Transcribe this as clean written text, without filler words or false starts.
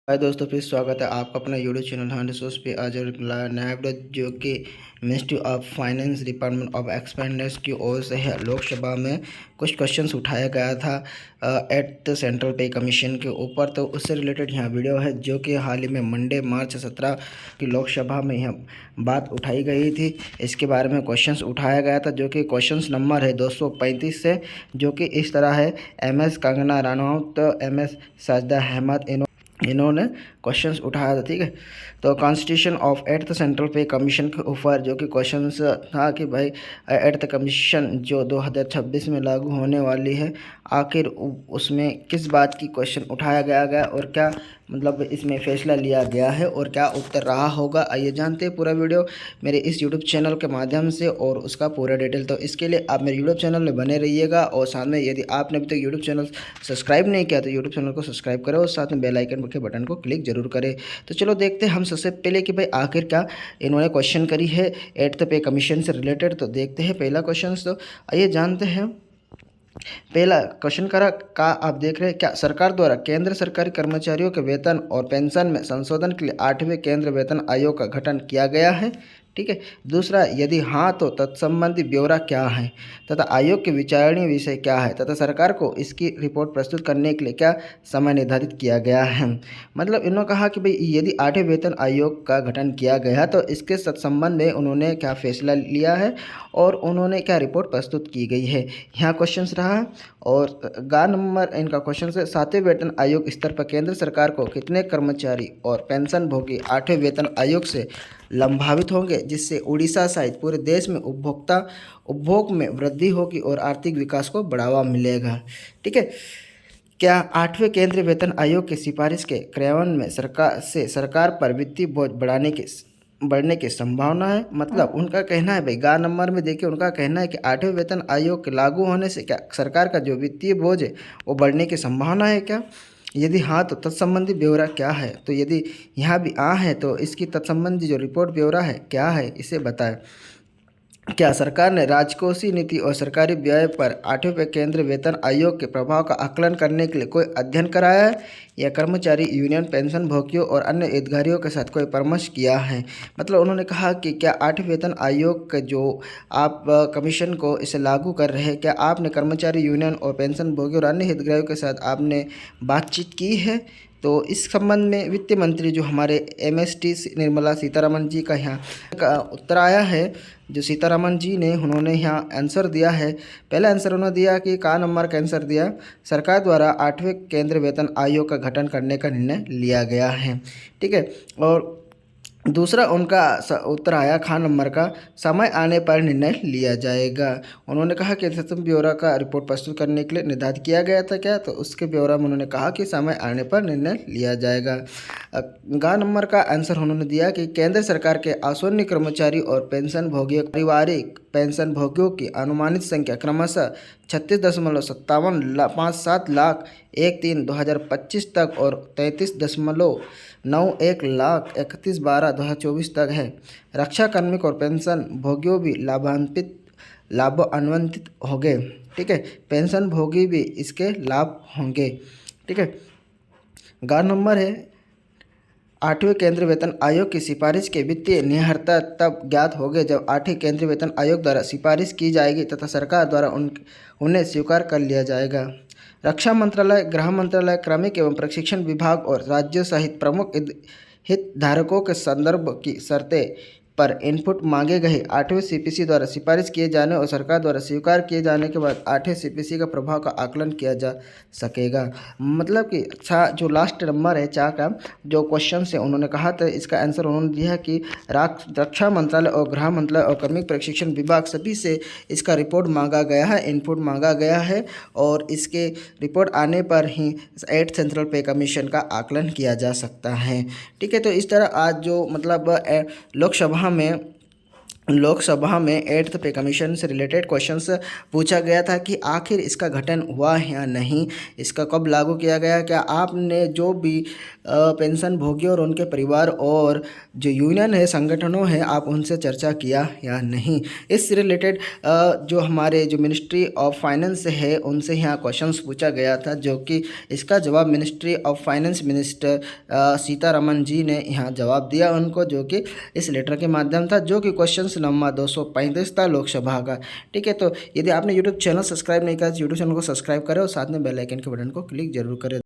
हाय दोस्तों, फिर स्वागत है आपका अपना यूट्यूब चैनल हंड रिसोर्स पे। आज और नया वीडियो जो कि ministry of finance department of expenditure की ओर से है। लोकसभा में कुछ क्वेश्चंस उठाया गया था एट द सेंट्रल पे कमीशन के ऊपर, तो उससे रिलेटेड यहाँ वीडियो है जो कि हाल ही में मंडे मार्च 17 की लोकसभा में यह बात उठाई गई थी। इसके बारे में क्वेश्चंस उठाया गया था जो कि क्वेश्चंस नंबर है 235 से, जो कि इस तरह है। MS कंगना रनौत, MS साजिदा अहमद इन्होंने क्वेश्चंस उठाया था। ठीक है, तो constitution of at the central पे कमीशन के ऊपर जो कि क्वेश्चंस था कि भाई एट द कमीशन जो 2026 में लागू होने वाली है, आखिर उसमें किस बात की क्वेश्चन उठाया गया और क्या मतलब इसमें फैसला लिया गया है और क्या उत्तर रहा होगा। आइए जानते हैं पूरा वीडियो मेरे इस यूट्यूब चैनल के माध्यम से और उसका पूरा डिटेल। तो इसके लिए आप मेरे यूट्यूब चैनल में बने रहिएगा और साथ में यदि आपने अभी तक यूट्यूब चैनल सब्सक्राइब नहीं किया तो यूट्यूब चैनल को सब्सक्राइब करें और साथ में बेल आइकन के बटन को क्लिक जरूर करें। तो चलो देखते हैं हम सबसे पहले कि भाई आखिर क्या इन्होंने क्वेश्चन करी है एट द पे कमीशन से रिलेटेड। तो देखते हैं पहला क्वेश्चन। तो आइए जानते हैं। पहला क्वेश्चन करा का आप देख रहे हैं, क्या सरकार द्वारा केंद्र सरकारी कर्मचारियों के वेतन और पेंशन में संशोधन के लिए 8वें केंद्र वेतन आयोग का गठन किया गया है। ठीक है। दूसरा, यदि हाँ तो तत्संबंधी ब्यौरा क्या है तथा आयोग के विचारणीय विषय क्या है तथा सरकार को इसकी रिपोर्ट प्रस्तुत करने के लिए क्या समय निर्धारित किया गया है। मतलब इन्होंने कहा कि भाई यदि 8वें वेतन आयोग का गठन किया गया तो इसके संबंध में उन्होंने क्या फैसला लिया है और उन्होंने क्या रिपोर्ट प्रस्तुत की गई है। यहाँ क्वेश्चन रहा। और गा नंबर इनका क्वेश्चन से 7वें वेतन आयोग स्तर पर केंद्र सरकार को कितने कर्मचारी और पेंशन भोगी 8वें वेतन आयोग से लाभान्वित होंगे, जिससे उड़ीसा सहित पूरे देश में उपभोग में वृद्धि होगी और आर्थिक विकास को बढ़ावा मिलेगा। ठीक है। क्या 8वें केंद्रीय वेतन आयोग की सिफारिश के क्रियान्वयन में सरकार पर वित्तीय बोझ बढ़ने की संभावना है। मतलब उनका कहना है भाई गा नंबर में देखिए, उनका कहना है कि 8वें वेतन आयोग के लागू होने से क्या सरकार का जो वित्तीय बोझ है वो बढ़ने की संभावना है क्या। यदि हाँ तो तत्संबंधी ब्यौरा क्या है। तो यदि यहाँ भी हाँ है तो इसकी तत्संबंधी जो रिपोर्ट ब्यौरा है क्या है इसे बताएं। क्या सरकार ने राजकोषीय नीति और सरकारी व्यय पर 8वें केंद्र वेतन आयोग के प्रभाव का आकलन करने के लिए कोई अध्ययन कराया है या कर्मचारी यूनियन पेंशन भोगियों और अन्य हितग्राहियों के साथ कोई परामर्श किया है। मतलब उन्होंने कहा कि क्या 8वें वेतन आयोग का जो आप कमीशन को इसे लागू कर रहे हैं, क्या आपने कर्मचारी यूनियन और पेंशन भोगियों और अन्य हितग्राहियों के साथ आपने बातचीत की है। तो इस संबंध में वित्त मंत्री जो हमारे MST निर्मला सीतारमण जी का यहाँ का उत्तर आया है। जो सीतारमण जी ने उन्होंने यहाँ आंसर दिया है। पहला आंसर उन्होंने दिया कि का नंबर का आंसर दिया, सरकार द्वारा 8वें केंद्र वेतन आयोग का गठन करने का निर्णय लिया गया है। ठीक है। और दूसरा उनका उत्तर आया खान नंबर का, समय आने पर निर्णय लिया जाएगा। उन्होंने कहा कि सत्म ब्यौरा का रिपोर्ट प्रस्तुत करने के लिए निर्धारित किया गया था क्या, तो उसके ब्यौरा में उन्होंने कहा कि समय आने पर निर्णय लिया जाएगा। गा नंबर का आंसर उन्होंने दिया कि केंद्र सरकार के आसन्न कर्मचारी और पेंशन भोगियों पारिवारिक पेंशन भोगियों की अनुमानित संख्या क्रमशः 36.57 लाख 1/3/2025 तक और 33.91 लाख 31/12/2024 तक है। रक्षा कार्मिक और पेंशन भोगियों भी लाभान्वित होंगे। ठीक है। पेंशन भोगी भी इसके लाभ होंगे। ठीक है। गा नंबर है 8वें केंद्रीय वेतन आयोग की सिफारिश के वित्तीय निहितार्थ तब ज्ञात होंगे जब 8वें केंद्रीय वेतन आयोग द्वारा सिफारिश की जाएगी तथा सरकार द्वारा उन्हें स्वीकार कर लिया जाएगा। रक्षा मंत्रालय, गृह मंत्रालय, क्रमिक एवं प्रशिक्षण विभाग और राज्यों सहित प्रमुख हितधारकों के संदर्भ की शर्तें पर इनपुट मांगे गए 8वें CPC द्वारा सिफारिश किए जाने और सरकार द्वारा स्वीकार किए जाने के बाद 8वें CPC का प्रभाव का आकलन किया जा सकेगा। मतलब कि अच्छा जो लास्ट नंबर है चा का जो क्वेश्चन है उन्होंने कहा था, इसका आंसर उन्होंने दिया कि रक्षा मंत्रालय और गृह मंत्रालय और कार्मिक प्रशिक्षण विभाग सभी से इसका रिपोर्ट मांगा गया है, इनपुट मांगा गया है और इसके रिपोर्ट आने पर ही 8 सेंट्रल पे कमीशन का आकलन किया जा सकता है। ठीक है। तो इस तरह आज जो मतलब लोकसभा में लोकसभा में 8th पे कमीशन से रिलेटेड क्वेश्चंस पूछा गया था कि आखिर इसका गठन हुआ है या नहीं, इसका कब लागू किया गया, क्या आपने जो भी पेंशन भोगी और उनके परिवार और जो यूनियन है, संगठनों हैं, आप उनसे चर्चा किया या नहीं। इससे रिलेटेड जो हमारे जो मिनिस्ट्री ऑफ फाइनेंस है उनसे यहाँ क्वेश्चंस पूछा गया था, जो कि इसका जवाब ministry of finance minister Sitharaman ji ने यहाँ जवाब दिया उनको, जो कि इस लेटर के माध्यम था, जो कि क्वेश्चन नंबर 235 था लोकसभा का। ठीक है, तो यदि आपने यूट्यूब चैनल सब्सक्राइब नहीं किया तो यूट्यूब चैनल को सब्सक्राइब करें और साथ में बेल आइकन के बटन को क्लिक जरूर करें।